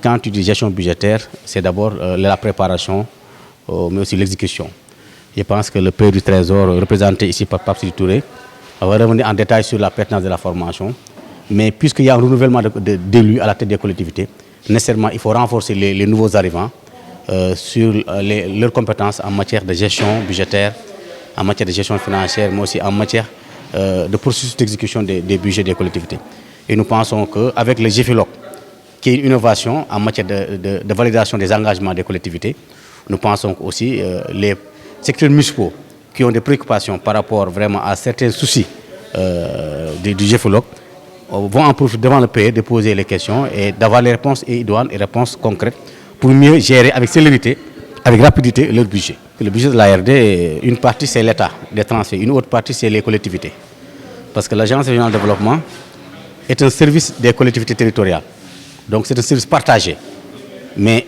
quand tu dis gestion budgétaire, c'est d'abord la préparation, mais aussi l'exécution. Je pense que le père du Trésor, représenté ici par Pape Sidi Touré, va revenir en détail sur la pertinence de la formation. Mais puisqu'il y a un renouvellement d'élus à la tête des collectivités, nécessairement il faut renforcer les nouveaux arrivants sur leurs compétences en matière de gestion budgétaire, en matière de gestion financière, mais aussi en matière de processus d'exécution des budgets des collectivités. Et nous pensons qu'avec le GFILOC, qui est une innovation en matière de validation des engagements des collectivités, nous pensons aussi les secteurs municipaux qui ont des préoccupations par rapport vraiment à certains soucis du GFILOC vont en profiter devant le pays de poser les questions et d'avoir les réponses idoines et réponses concrètes pour mieux gérer avec célérité, avec rapidité leur budget. Le budget de l'ARD, une partie c'est l'État, des transferts, une autre partie c'est les collectivités. Parce que l'Agence régionale de développement est un service des collectivités territoriales. Donc c'est un service partagé. Mais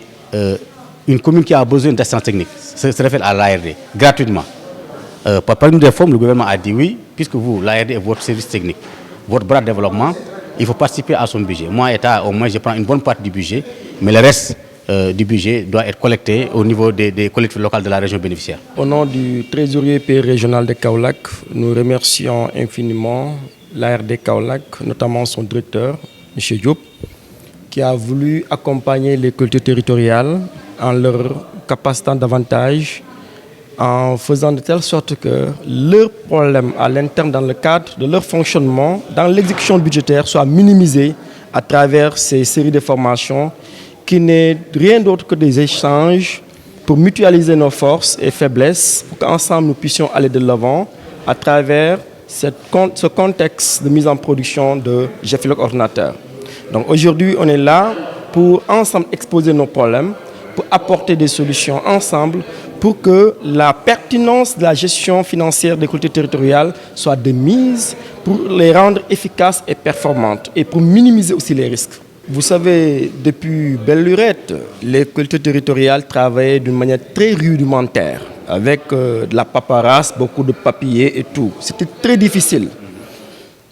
une commune qui a besoin d'assistance technique se réfère à l'ARD gratuitement. Par une des formes, le gouvernement a dit oui, puisque vous, l'ARD est votre service technique, votre bras de développement, il faut participer à son budget. Moi, État, au moins, je prends une bonne partie du budget, mais le reste du budget doit être collecté au niveau des collectivités locales de la région bénéficiaire. Au nom du trésorier pays régional de Kaolack, nous remercions infiniment l'ARD Kaolack, notamment son directeur, M. Diop, qui a voulu accompagner les collectivités territoriales en leur capacitant davantage, en faisant de telle sorte que leurs problèmes à l'interne dans le cadre de leur fonctionnement, dans l'exécution budgétaire, soient minimisés à travers ces séries de formations qui n'est rien d'autre que des échanges pour mutualiser nos forces et faiblesses, pour qu'ensemble nous puissions aller de l'avant à travers ce contexte de mise en production de GFILOC ordinateur. Donc aujourd'hui, on est là pour ensemble exposer nos problèmes, pour apporter des solutions ensemble, pour que la pertinence de la gestion financière des collectivités territoriales soit de mise, pour les rendre efficaces et performantes, et pour minimiser aussi les risques. Vous savez, depuis belle lurette, les collectivités territoriales travaillaient d'une manière très rudimentaire, avec de la paperasse, beaucoup de papiers et tout. C'était très difficile.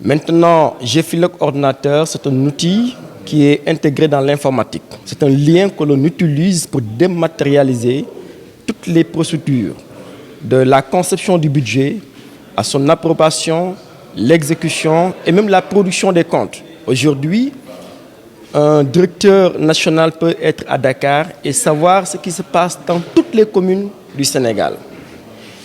Maintenant, GFILOC ordinateur, c'est un outil qui est intégré dans l'informatique. C'est un lien que l'on utilise pour dématérialiser toutes les procédures, de la conception du budget à son approbation, l'exécution et même la production des comptes. Aujourd'hui, un directeur national peut être à Dakar et savoir ce qui se passe dans toutes les communes du Sénégal.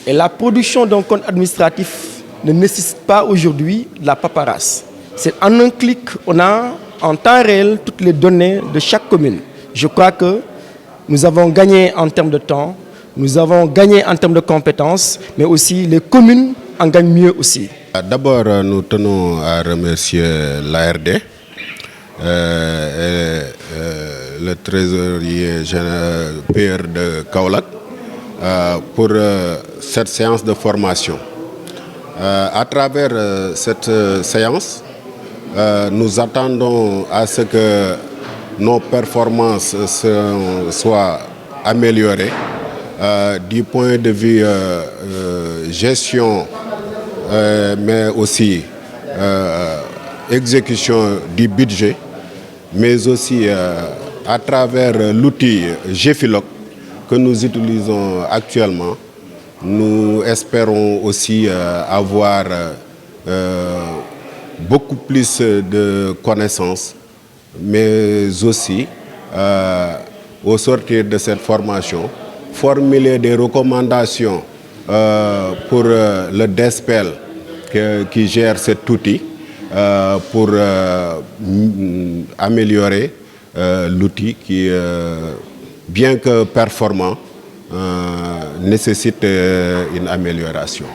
Et la production d'un compte administratif ne nécessite pas aujourd'hui de la paperasse. C'est en un clic, on a en temps réel toutes les données de chaque commune. Je crois que nous avons gagné en termes de temps, nous avons gagné en termes de compétences, mais aussi les communes en gagnent mieux aussi. D'abord, nous tenons à remercier l'ARD, le trésorier PR de Kaolack pour cette séance de formation. À travers cette séance, nous attendons à ce que nos performances soient améliorées du point de vue gestion, mais aussi exécution du budget, mais aussi à travers l'outil GFILOC que nous utilisons actuellement. Nous espérons aussi avoir beaucoup plus de connaissances, mais aussi, au sortir de cette formation, formuler des recommandations pour le DESPEL qui gère cet outil pour améliorer l'outil qui, bien que performant, nécessite une amélioration.